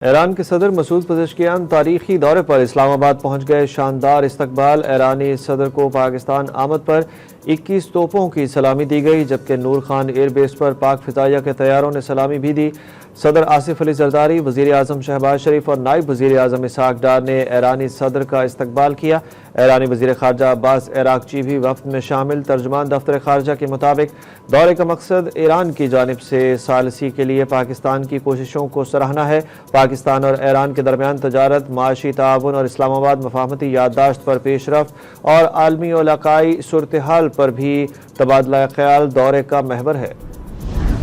ایران کے صدر Masoud Pezeshkian تاریخی دورے پر اسلام آباد پہنچ گئے۔ شاندار استقبال۔ ایرانی صدر کو پاکستان آمد پر 21 توپوں کی سلامی دی گئی، جبکہ نور خان ایئر بیس پر پاک فضائیہ کے طیاروں نے سلامی بھی دی۔ صدر آصف علی زرداری، وزیر اعظم شہباز شریف اور نائب وزیر اعظم اسحاق ڈار نے ایرانی صدر کا استقبال کیا۔ ایرانی وزیر خارجہ عباس عراقچی بھی وفد میں شامل۔ ترجمان دفتر خارجہ کے مطابق دورے کا مقصد ایران کی جانب سے ثالثی کے لیے پاکستان کی کوششوں کو سراہنا ہے۔ پاکستان اور ایران کے درمیان تجارت، معاشی تعاون اور اسلام آباد مفاہمتی یادداشت پر پیش رفت اور عالمی و علاقائی صورتحال پر بھی تبادلہ خیال دورے کا محور ہے۔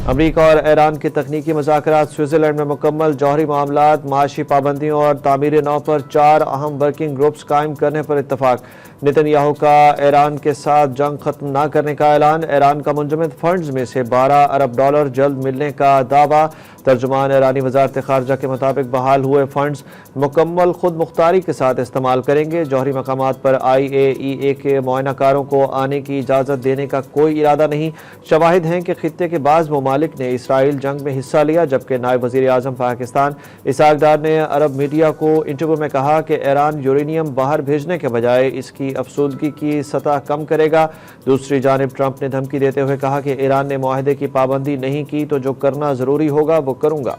امریکہ اور ایران کے تکنیکی مذاکرات سوئٹزرلینڈ میں مکمل۔ جوہری معاملات، معاشی پابندیوں اور تعمیر نو پر 4 اہم ورکنگ گروپس قائم کرنے پر اتفاق۔ نتن یاہو کا ایران کے ساتھ جنگ ختم نہ کرنے کا اعلان۔ ایران کا منجمد فنڈز میں سے $12 ارب جلد ملنے کا دعویٰ۔ ترجمان ایرانی وزارت خارجہ کے مطابق بحال ہوئے فنڈز مکمل خود مختاری کے ساتھ استعمال کریں گے۔ جوہری مقامات پر IAEA کے معائنہ کاروں کو آنے کی اجازت دینے کا کوئی ارادہ نہیں۔ شواہد ہیں کہ خطے کے بعض ممالک نے اسرائیل جنگ میں حصہ لیا، جبکہ نائب وزیر اعظم پاکستان اسحاق ڈار نے عرب میڈیا کو انٹرویو میں کہا کہ ایران یورینیم باہر بھیجنے کے بجائے اس کی افسودگی کی سطح کم کرے گا۔ دوسری جانب ٹرمپ نے دھمکی دیتے ہوئے کہا کہ ایران نے معاہدے کی پابندی نہیں کی تو جو کرنا ضروری ہوگا وہ کروں گا۔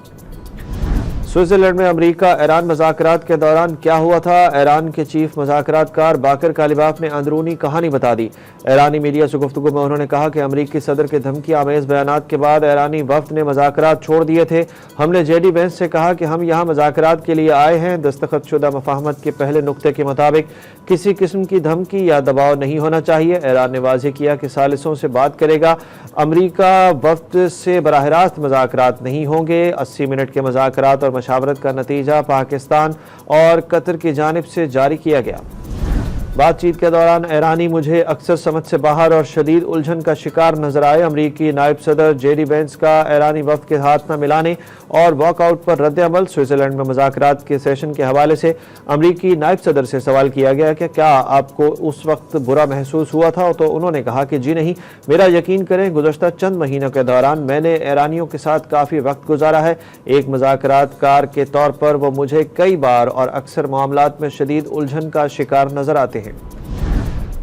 سوئٹزرلینڈ میں امریکہ ایران مذاکرات کے دوران کیا ہوا تھا؟ ایران کے چیف مذاکرات کار باقر کالیباف نے اندرونی کہانی بتا دی۔ ایرانی میڈیا سے گفتگو میں انہوں نے کہا کہ امریکی صدر کے دھمکی آمیز بیانات کے بعد ایرانی وفد نے مذاکرات چھوڑ دیے تھے۔ ہم نے JD وینس سے کہا کہ ہم یہاں مذاکرات کے لیے آئے ہیں۔ دستخط شدہ مفاہمت کے پہلے نقطے کے مطابق کسی قسم کی دھمکی یا دباؤ نہیں ہونا چاہیے۔ ایران نے واضح کیا کہ ثالثوں سے بات کرے گا۔ امریکہ وفد سے براہ راست مذاکرات نہیں ہوں گے۔ 80 منٹ کے مذاکرات اور مشاورت کا نتیجہ پاکستان اور قطر کی جانب سے جاری کیا گیا۔ بات چیت کے دوران ایرانی مجھے اکثر سمجھ سے باہر اور شدید الجھن کا شکار نظر آئے۔ امریکی نائب صدر JD وینس کا ایرانی وفد کے ہاتھ نہ ملانے اور واک آؤٹ پر رد عمل۔ سوئٹزرلینڈ میں مذاکرات کے سیشن کے حوالے سے امریکی نائب صدر سے سوال کیا گیا کہ کیا آپ کو اس وقت برا محسوس ہوا تھا، تو انہوں نے کہا کہ جی نہیں، میرا یقین کریں گزشتہ چند مہینوں کے دوران میں نے ایرانیوں کے ساتھ کافی وقت گزارا ہے۔ ایک مذاکرات کار کے طور پر وہ مجھے کئی بار اور اکثر معاملات میں شدید الجھن کا شکار نظر آتے ہیں۔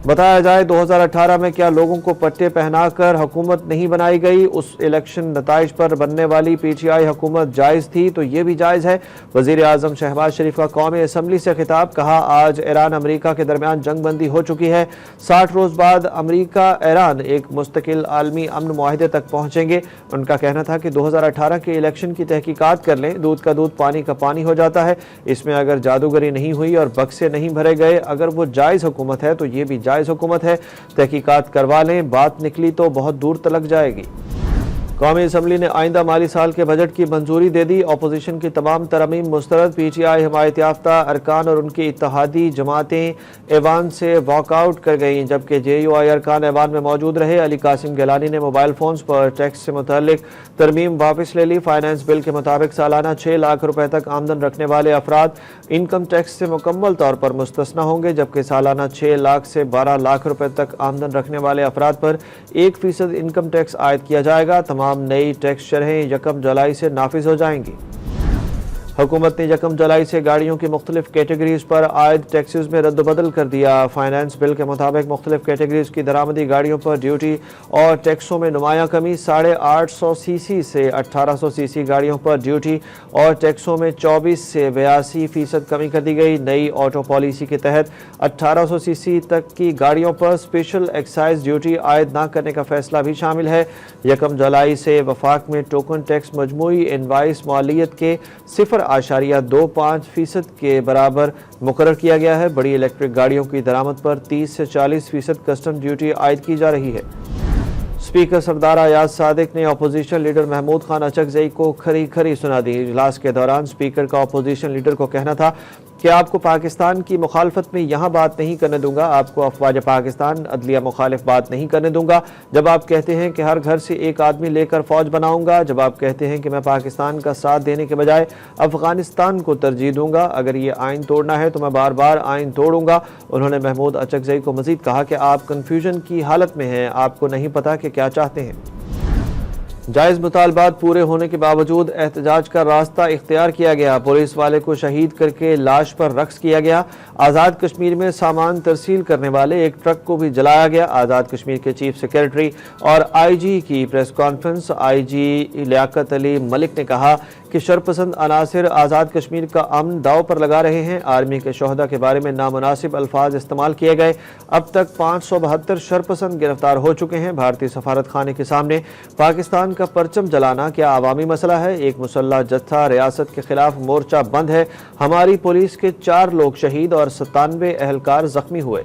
بتایا جائے 2018 میں کیا لوگوں کو پٹے پہنا کر حکومت نہیں بنائی گئی؟ اس الیکشن نتائج پر بننے والی PTI حکومت جائز تھی تو یہ بھی جائز ہے۔ وزیر اعظم شہباز شریف کا قومی اسمبلی سے خطاب، کہا آج ایران امریکہ کے درمیان جنگ بندی ہو چکی ہے۔ 60 روز بعد امریکہ ایران ایک مستقل عالمی امن معاہدے تک پہنچیں گے۔ ان کا کہنا تھا کہ 2018 کے الیکشن کی تحقیقات کر لیں، دودھ کا دودھ پانی کا پانی ہو جاتا ہے۔ اس میں اگر جادوگری نہیں ہوئی اور بکسے نہیں بھرے گئے، اگر وہ جائز حکومت ہے تو یہ بھی جائز حکومت ہے۔ تحقیقات کروا لیں، بات نکلی تو بہت دور تلک جائے گی۔ قومی اسمبلی نے آئندہ مالی سال کے بجٹ کی منظوری دے دی۔ اپوزیشن کی تمام ترامیم مسترد۔ PTI حمایت یافتہ ارکان اور ان کی اتحادی جماعتیں ایوان سے واک آؤٹ کر گئیں، جبکہ JUI ارکان ایوان میں موجود رہے۔ علی قاسم گیلانی نے موبائل فونز پر ٹیکس سے متعلق ترمیم واپس لے لی۔ فائنانس بل کے مطابق سالانہ 6 لاکھ روپے تک آمدن رکھنے والے افراد انکم ٹیکس سے مکمل طور پر مستثنی ہوں گے، جبکہ سالانہ 6 لاکھ سے 12 لاکھ روپے تک آمدن رکھنے والے افراد پر 1% انکم ٹیکس عائد کیا جائے گا۔ تمام نئی ٹیکس شرحیں 1 جولائی سے نافذ ہو جائیں گی۔ حکومت نے 1 جولائی سے گاڑیوں کی مختلف کیٹیگریز پر عائد ٹیکسز میں رد و بدل کر دیا۔ فائنانس بل کے مطابق مختلف کیٹیگریز کی درآمدی گاڑیوں پر ڈیوٹی اور ٹیکسوں میں نمایاں کمی۔ 850 cc سے 1800 cc گاڑیوں پر ڈیوٹی اور ٹیکسوں میں 24 سے 82% کمی کر دی گئی۔ نئی آٹو پالیسی کے تحت 1800 cc تک کی گاڑیوں پر اسپیشل ایکسائز ڈیوٹی عائد نہ کرنے کا فیصلہ بھی شامل ہے۔ 1 جولائی سے وفاق میں ٹوکن ٹیکس مجموعی انوائس مالیت کے 0.25% کے برابر مقرر کیا گیا ہے۔ بڑی الیکٹرک گاڑیوں کی درآمد پر 30 سے 40% کسٹم ڈیوٹی عائد کی جا رہی ہے۔ اسپیکر سردار ایاز صادق نے اپوزیشن لیڈر محمود خان اچکزئی کو کھری سنا دی۔ اجلاس کے دوران اسپیکر کا اپوزیشن لیڈر کو کہنا تھا کہ آپ کو پاکستان کی مخالفت میں یہاں بات نہیں کرنے دوں گا، آپ کو افواج پاکستان عدلیہ مخالف بات نہیں کرنے دوں گا۔ جب آپ کہتے ہیں کہ ہر گھر سے ایک آدمی لے کر فوج بناؤں گا، جب آپ کہتے ہیں کہ میں پاکستان کا ساتھ دینے کے بجائے افغانستان کو ترجیح دوں گا، اگر یہ آئین توڑنا ہے تو میں بار بار آئین توڑوں گا۔ انہوں نے محمود اچکزئی کو مزید کہا کہ آپ کنفیوژن کی حالت میں ہیں، آپ کو نہیں پتا کہ کیا چاہتے ہیں۔ جائز مطالبات پورے ہونے کے باوجود احتجاج کا راستہ اختیار کیا گیا۔ پولیس والے کو شہید کر کے لاش پر رقص کیا گیا۔ آزاد کشمیر میں سامان ترسیل کرنے والے ایک ٹرک کو بھی جلایا گیا۔ آزاد کشمیر کے چیف سیکریٹری اور آئی جی کی پریس کانفرنس۔ آئی جی لیاقت علی ملک نے کہا کہ شرپسند عناصر آزاد کشمیر کا امن داؤ پر لگا رہے ہیں۔ آرمی کے شہداء کے بارے میں نامناسب الفاظ استعمال کیے گئے۔ اب تک 572 شرپسند گرفتار ہو چکے ہیں۔ بھارتی سفارت خانے کے سامنے پاکستان کا پرچم جلانا کیا عوامی مسئلہ ہے؟ ایک مسلح جتھا ریاست کے خلاف مورچہ بند ہے۔ ہماری پولیس کے 4 لوگ شہید اور 97 اہلکار زخمی ہوئے۔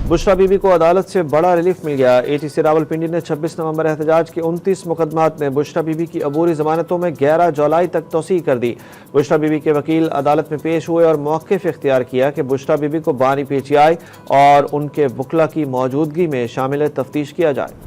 بشرا بی بی کو عدالت سے بڑا ریلیف مل گیا۔ اے ٹی سی راولپنڈی نے 26 نومبر احتجاج کے 29 مقدمات میں بشرا بی بی کی عبوری ضمانتوں میں 11 جولائی تک توسیع کر دی۔ بشرا بی بی کے وکیل عدالت میں پیش ہوئے اور موقف اختیار کیا کہ بشرا بی بی کو بانی پی ٹی آئی اور ان کے وکلا کی موجودگی میں شامل تفتیش کیا جائے۔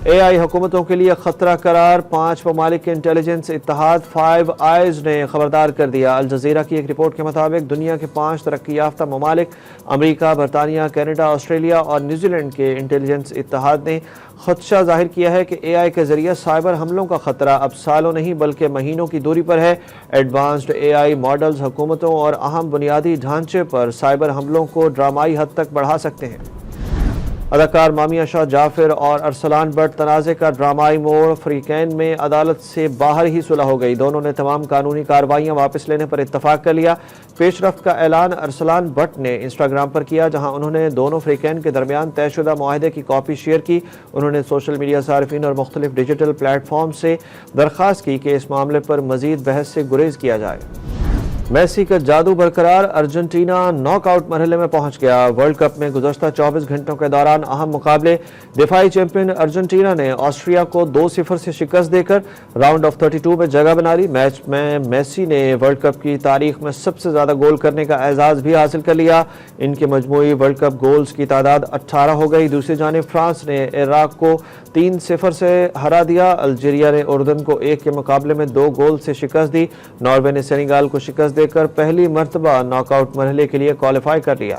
اے آئی حکومتوں کے لیے خطرہ قرار، 5 ممالک کے انٹیلیجنس اتحاد فائیو آئیز نے خبردار کر دیا۔ الجزیرہ کی ایک رپورٹ کے مطابق دنیا کے 5 ترقی یافتہ ممالک امریکہ، برطانیہ، کینیڈا، آسٹریلیا اور نیوزی لینڈ کے انٹیلیجنس اتحاد نے خدشہ ظاہر کیا ہے کہ اے آئی کے ذریعے سائبر حملوں کا خطرہ اب سالوں نہیں بلکہ مہینوں کی دوری پر ہے۔ ایڈوانسڈ اے آئی ماڈلز حکومتوں اور اہم بنیادی ڈھانچے پر سائبر حملوں کو ڈرامائی حد تک بڑھا سکتے ہیں۔ اداکار مامیہ شاہ جعفر اور ارسلان بٹ تنازع کا ڈرامائی موڑ، فریقین میں عدالت سے باہر ہی صلح ہو گئی۔ دونوں نے تمام قانونی کارروائیاں واپس لینے پر اتفاق کر لیا۔ پیش رفت کا اعلان ارسلان بٹ نے انسٹاگرام پر کیا، جہاں انہوں نے دونوں فریقین کے درمیان طے شدہ معاہدے کی کاپی شیئر کی۔ انہوں نے سوشل میڈیا صارفین اور مختلف ڈیجیٹل پلیٹ فارم سے درخواست کی کہ اس معاملے پر مزید بحث سے گریز کیا جائے۔ میسی کا جادو برقرار، ارجنٹینا ناک آؤٹ مرحلے میں پہنچ گیا۔ ورلڈ کپ میں گزشتہ 24 گھنٹوں کے دوران اہم مقابلے، دفاعی چیمپئن ارجنٹینا نے آسٹریا کو 2-0 سے شکست دے کر راؤنڈ آف 32 میں جگہ بنا لی۔ میچ میں میسی نے ورلڈ کپ کی تاریخ میں سب سے زیادہ گول کرنے کا اعزاز بھی حاصل کر لیا۔ ان کے مجموعی ورلڈ کپ گولز کی تعداد 18 ہو گئی۔ دوسری جانب فرانس نے عراق کو 3-0 سے ہرا دیا۔ الجیریا نے اردن کو 1 کے مقابلے میں 2 گول سے شکست دی۔ ناروے نے سینیگال کو شکست دے کر پہلی مرتبہ ناک آؤٹ مرحلے کے لیے کوالیفائی کر لیا۔